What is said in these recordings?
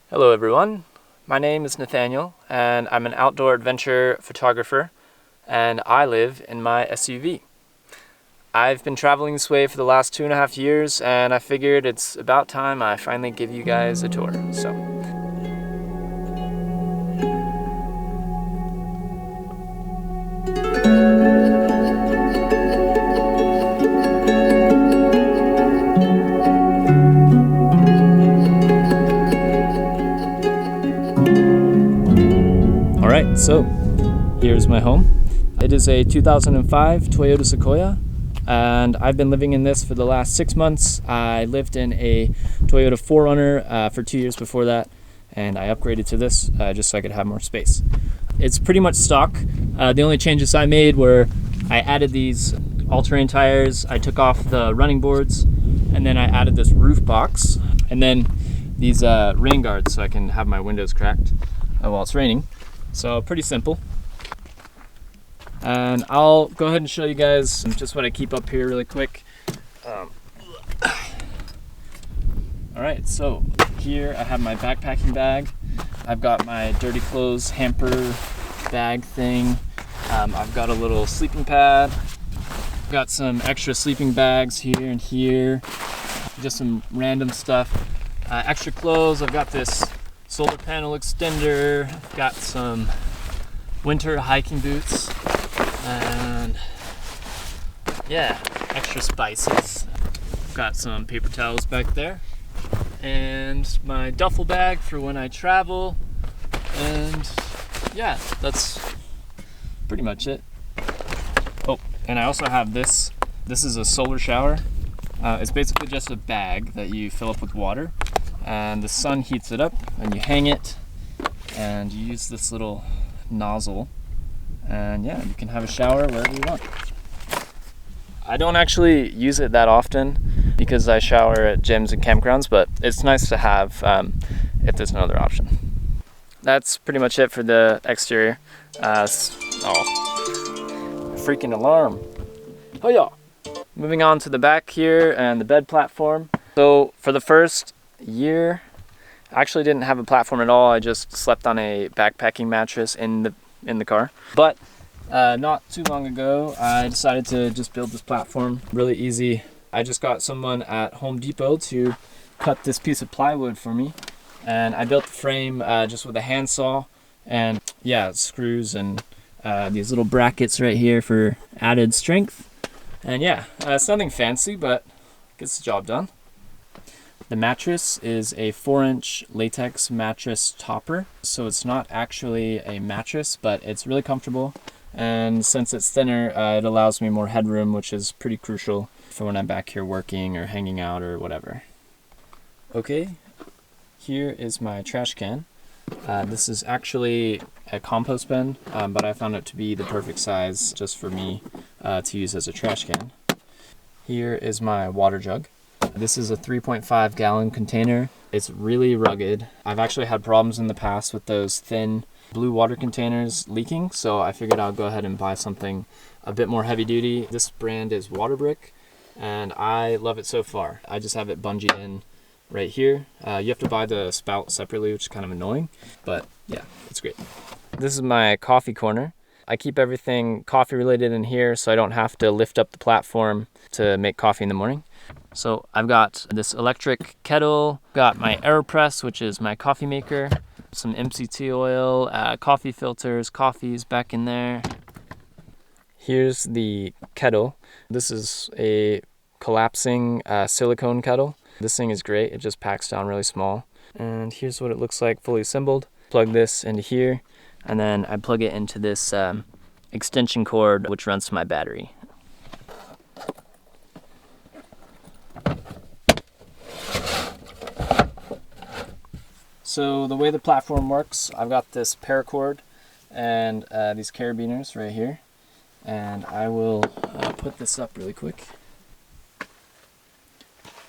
Hello everyone, my name is Nathaniel and I'm an outdoor adventure photographer and I live in my SUV. I've been traveling this way for the last 2.5 years and I figured it's about time I finally give you guys a tour. Alright, so here's my home. It is a 2005 Toyota Sequoia and I've been living in this for the last 6 months. I lived in a Toyota 4Runner for 2 years before that and I upgraded to this just so I could have more space. It's pretty much stock. The only changes I made were I added these all-terrain tires, I took off the running boards, and then I added this roof box and then these rain guards so I can have my windows cracked while it's raining. So pretty simple. And I'll go ahead and show you guys just what I keep up here really quick. Alright, so here I have my backpacking bag. I've got my dirty clothes hamper bag thing. I've got a little sleeping pad. I've got some extra sleeping bags here and here. Just some random stuff. Extra clothes, I've got this solar panel extender, I've got some winter hiking boots, and yeah, extra spices. I've got some paper towels back there, and my duffel bag for when I travel, and yeah, that's pretty much it. Oh, and I also have this. This is a solar shower. It's basically just a bag that you fill up with water, and the sun heats it up and you hang it and you use this little nozzle and yeah, you can have a shower wherever you want. I don't actually use it that often because I shower at gyms and campgrounds, but it's nice to have if there's no other option. That's pretty much it for the exterior. Freaking alarm. Oh yeah. Moving on to the back here and the bed platform. So for the first year, I actually didn't have a platform at all. I just slept on a backpacking mattress in the car. But not too long ago, I decided to just build this platform. Really easy. I just got someone at Home Depot to cut this piece of plywood for me, and I built the frame just with a handsaw and yeah, screws and these little brackets right here for added strength. And yeah, it's nothing fancy, but gets the job done. The mattress is a 4-inch latex mattress topper, so it's not actually a mattress, but it's really comfortable. And since it's thinner, it allows me more headroom, which is pretty crucial for when I'm back here working or hanging out or whatever. Okay, here is my trash can. This is actually a compost bin, but I found it to be the perfect size just for me to use as a trash can. Here is my water jug. This is a 3.5 gallon container. It's really rugged. I've actually had problems in the past with those thin blue water containers leaking, so I figured I'll go ahead and buy something a bit more heavy duty. This brand is Waterbrick, and I love it so far. I just have it bungeed in right here. You have to buy the spout separately, which is kind of annoying, but yeah, it's great. This is my coffee corner. I keep everything coffee related in here so I don't have to lift up the platform to make coffee in the morning. So I've got this electric kettle, got my AeroPress, which is my coffee maker, some MCT oil, coffee filters, coffees back in there. Here's the kettle. This is a collapsing silicone kettle. This thing is great. It just packs down really small. And here's what it looks like fully assembled. Plug this into here, and then I plug it into this extension cord which runs to my battery. So the way the platform works, I've got this paracord and these carabiners right here, and I will put this up really quick.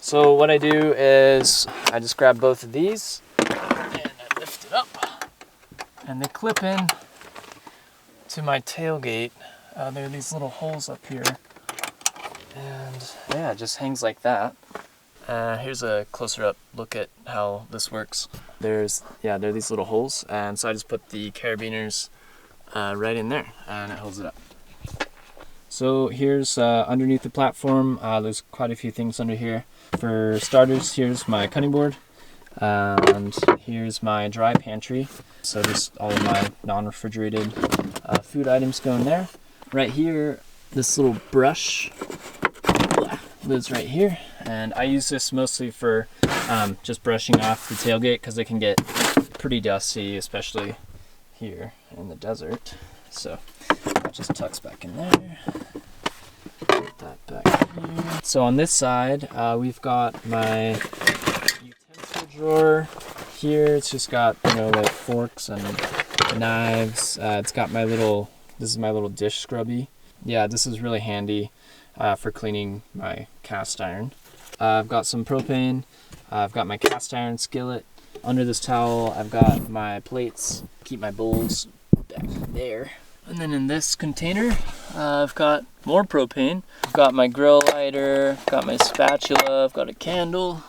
So what I do is I just grab both of these and I lift it up, and they clip in to my tailgate. There are these little holes up here, and yeah, it just hangs like that. Here's a closer up look at how this works. There are these little holes, and so I just put the carabiners right in there, and it holds it up. So here's underneath the platform, there's quite a few things under here. For starters, here's my cutting board, and here's my dry pantry. So just all of my non-refrigerated food items go in there. Right here, this little brush lives right here, and I use this mostly for just brushing off the tailgate because it can get pretty dusty, especially here in the desert. So it just tucks back in there. Put that back here. So on this side, we've got my utensil drawer here. It's just got, like forks and knives. It's got this is my little dish scrubby. Yeah, this is really handy for cleaning my cast iron. I've got some propane. I've got my cast iron skillet. Under this towel, I've got my plates. Keep my bowls back there. And then in this container, I've got more propane. I've got my grill lighter, got my spatula, I've got a candle.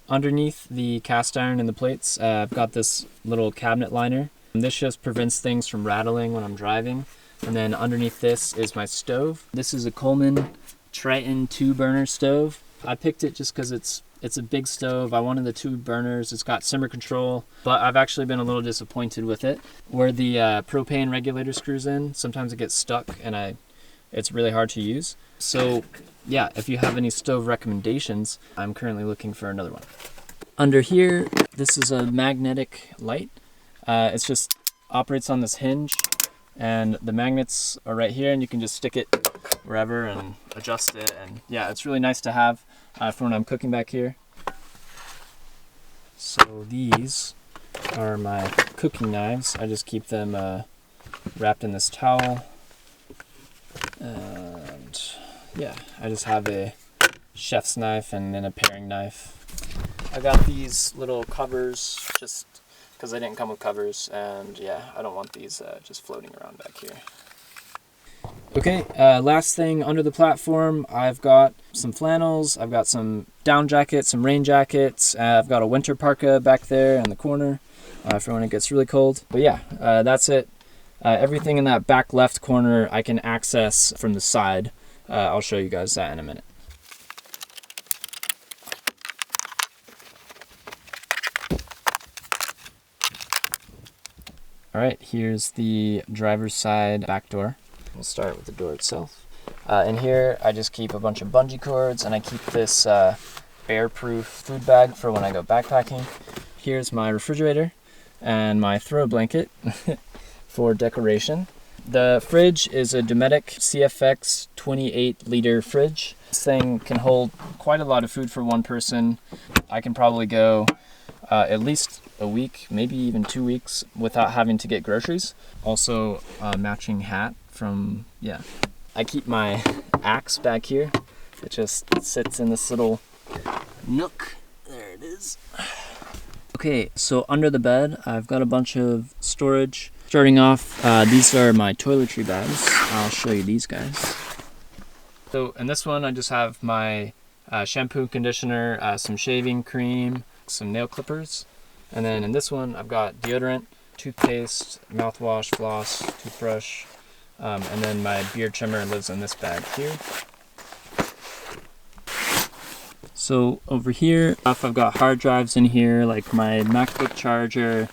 Underneath the cast iron and the plates, I've got this little cabinet liner. And this just prevents things from rattling when I'm driving. And then underneath this is my stove. This is a Coleman Triton 2-burner stove. I picked it just because it's a big stove. I wanted the 2 burners. It's got simmer control, but I've actually been a little disappointed with it. Where the propane regulator screws in, sometimes it gets stuck and it's really hard to use. So yeah, if you have any stove recommendations, I'm currently looking for another one. Under here, this is a magnetic light. It's just operates on this hinge, and the magnets are right here, and you can just stick it wherever and adjust it. And yeah, it's really nice to have for when I'm cooking back here. So these are my cooking knives. I just keep them wrapped in this towel. And yeah, I just have a chef's knife and then a paring knife. I got these little covers just because they didn't come with covers, and yeah, I don't want these just floating around back here. Okay, last thing under the platform, I've got some flannels, I've got some down jackets, some rain jackets, I've got a winter parka back there in the corner for when it gets really cold. But yeah, that's it. Everything in that back left corner I can access from the side. I'll show you guys that in a minute. Alright, here's the driver's side back door. We'll start with the door itself. In here, I just keep a bunch of bungee cords, and I keep this bear-proof food bag for when I go backpacking. Here's my refrigerator and my throw blanket for decoration. The fridge is a Dometic CFX 28-liter fridge. This thing can hold quite a lot of food for one person. I can probably go at least a week, maybe even 2 weeks without having to get groceries. Also a matching hat from, yeah. I keep my axe back here. It just sits in this little nook. There it is. Okay, so under the bed, I've got a bunch of storage. Starting off, these are my toiletry bags. I'll show you these guys. So in this one, I just have my shampoo, conditioner, some shaving cream, some nail clippers. And then in this one, I've got deodorant, toothpaste, mouthwash, floss, toothbrush, and then my beard trimmer lives in this bag here. So over here, I've got hard drives in here, like my MacBook charger,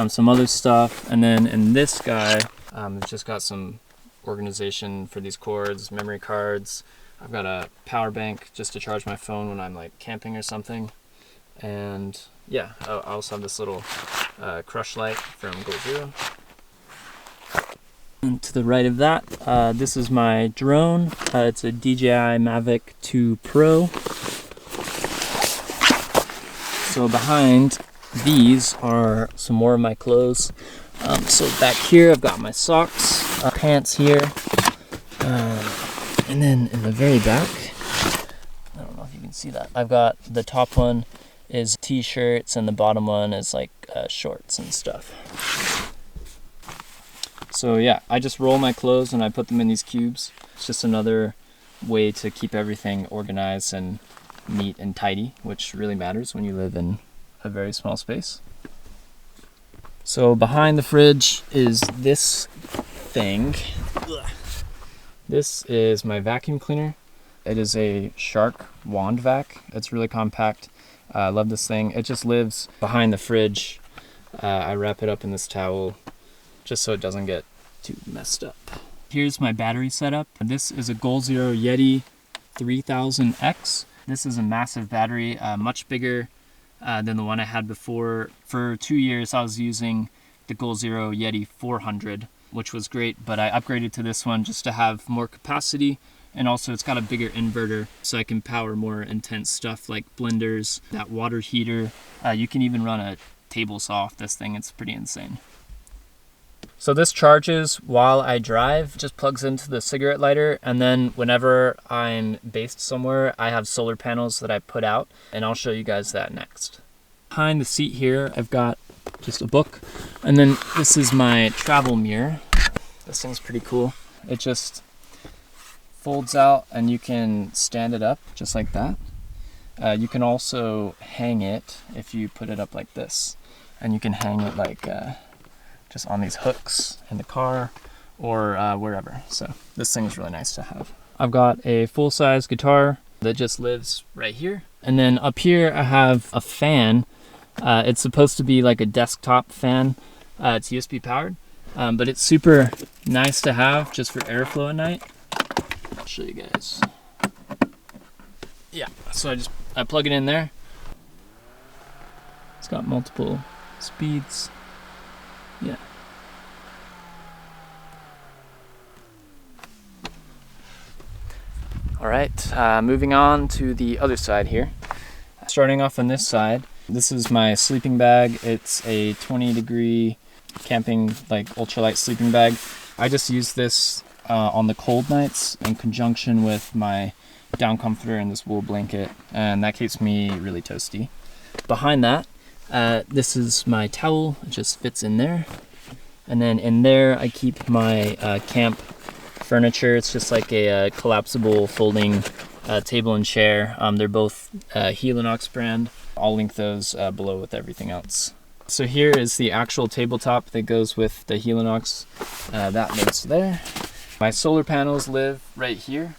some other stuff. And then in this guy, it's just got some organization for these cords, memory cards. I've got a power bank just to charge my phone when I'm like camping or something. And yeah, I also have this little crush light from Goal Zero. And to the right of that, this is my drone. It's a DJI Mavic 2 Pro. So behind these are some more of my clothes. So back here I've got my socks, pants here, and then in the very back, I don't know if you can see that, I've got the top one is t-shirts and the bottom one is like shorts and stuff. So yeah, I just roll my clothes and I put them in these cubes. It's just another way to keep everything organized and neat and tidy, which really matters when you live in a very small space. So behind the fridge is this thing. This is my vacuum cleaner. It is a Shark wand vac. It's really compact. I love this thing. It just lives behind the fridge. I wrap it up in this towel just so it doesn't get too messed up. Here's my battery setup. This is a Goal Zero Yeti 3000X. This is a massive battery, much bigger than the one I had before. For 2 years I was using the Goal Zero Yeti 400, which was great, but I upgraded to this one just to have more capacity, and also it's got a bigger inverter so I can power more intense stuff like blenders, that water heater. You can even run a table saw off this thing. It's pretty insane. So this charges while I drive, just plugs into the cigarette lighter, and then whenever I'm based somewhere, I have solar panels that I put out, and I'll show you guys that next. Behind the seat here, I've got just a book, and then this is my travel mirror. This thing's pretty cool. It just folds out and you can stand it up just like that. You can also hang it if you put it up like this, and you can hang it like just on these hooks in the car or wherever. So this thing is really nice to have. I've got a full-size guitar that just lives right here. And then up here I have a fan. It's supposed to be like a desktop fan. It's USB powered, but it's super nice to have just for airflow at night. I'll show you guys. Yeah, so I plug it in there. It's got multiple speeds. Yeah. All right, moving on to the other side here. Starting off on this side, this is my sleeping bag. It's a 20-degree camping, like ultralight sleeping bag. I just use this on the cold nights in conjunction with my down comforter and this wool blanket, and that keeps me really toasty. Behind that, this is my towel. It just fits in there. And then in there, I keep my camp furniture. It's just like a collapsible folding table and chair. They're both Helinox brand. I'll link those below with everything else. So here is the actual tabletop that goes with the Helinox. That lives there. My solar panels live right here,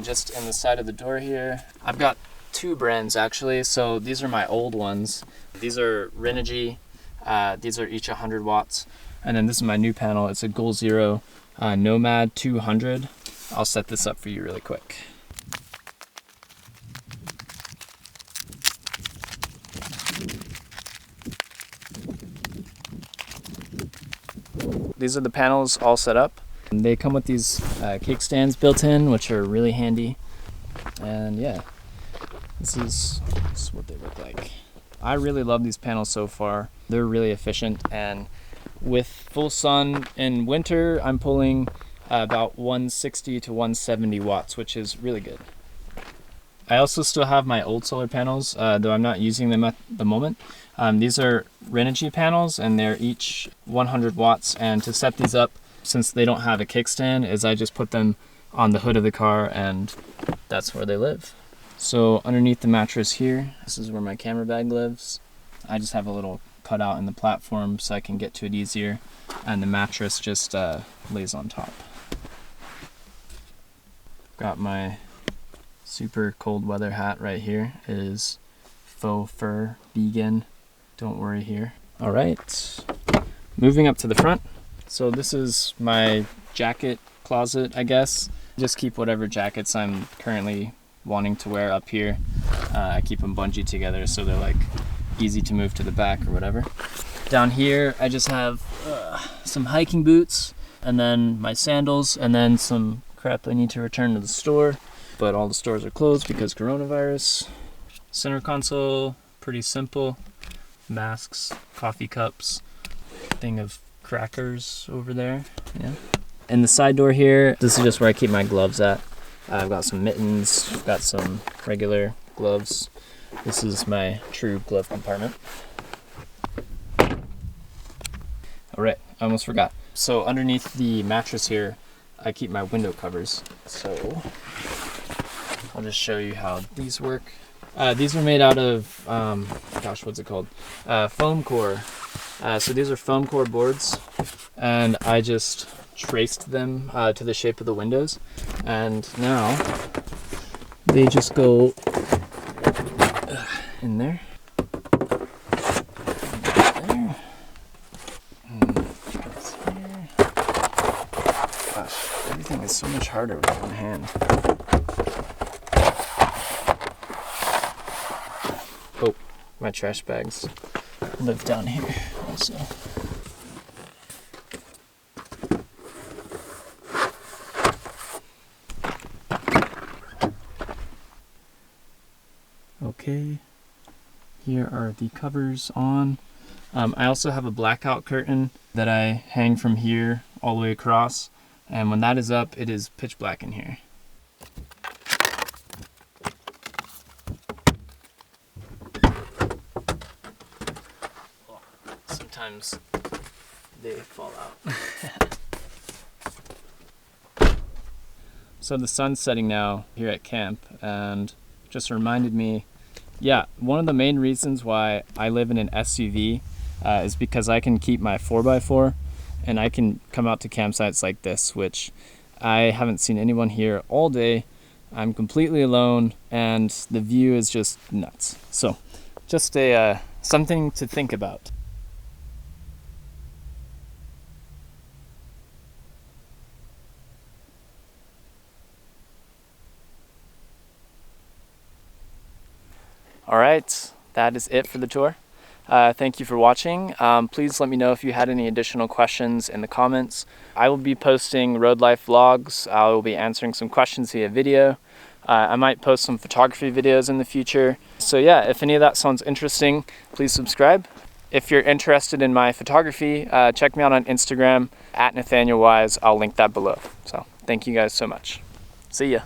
just in the side of the door here. I've got two brands actually. So these are my old ones. These are Renogy. These are each 100 watts. And then this is my new panel. It's a Goal Zero Nomad 200. I'll set this up for you really quick. These are the panels all set up. They come with these kickstands built in, which are really handy. And yeah, this is what they look like. I really love these panels so far. They're really efficient, and with full sun in winter, I'm pulling about 160 to 170 watts, which is really good. I also still have my old solar panels, though I'm not using them at the moment. These are Renogy panels, and they're each 100 watts. And to set these up, since they don't have a kickstand, is I just put them on the hood of the car, and that's where they live. So underneath the mattress here, this is where my camera bag lives. I just have a little cutout in the platform so I can get to it easier, and the mattress just lays on top. Got my super cold weather hat right here. It is faux fur vegan. Don't worry here. All right, moving up to the front. So this is my jacket closet, I guess. Just keep whatever jackets I'm currently wanting to wear up here. I keep them bungee together so they're like easy to move to the back or whatever. Down here I just have some hiking boots, and then my sandals, and then some crap I need to return to the store, but all the stores are closed because coronavirus. Center console, pretty simple. Masks, coffee cups, thing of crackers over there. Yeah. And the side door here, this is just where I keep my gloves at. I've got some mittens, got some regular gloves. This is my true glove compartment. All right, I almost forgot. So underneath the mattress here, I keep my window covers. So I'll just show you how these work. These are made out of, gosh, what's it called? Foam core. So these are foam core boards, and I just traced them to the shape of the windows, and now they just go in there. Gosh, everything is so much harder with one hand. Oh, my trash bags live down here also. Okay, here are the covers on. I also have a blackout curtain that I hang from here all the way across, and when that is up, it is pitch black in here. Sometimes they fall out. So the sun's setting now here at camp, and just reminded me, yeah, one of the main reasons why I live in an SUV is because I can keep my 4x4 and I can come out to campsites like this, which I haven't seen anyone here all day. I'm completely alone and the view is just nuts. So just something to think about. All right, that is it for the tour. Thank you for watching. Please let me know if you had any additional questions in the comments. I will be posting Roadlife vlogs. I will be answering some questions via video. I might post some photography videos in the future. So yeah, if any of that sounds interesting, please subscribe. If you're interested in my photography, check me out on Instagram @NathanielWise. I'll link that below. So thank you guys so much. See ya.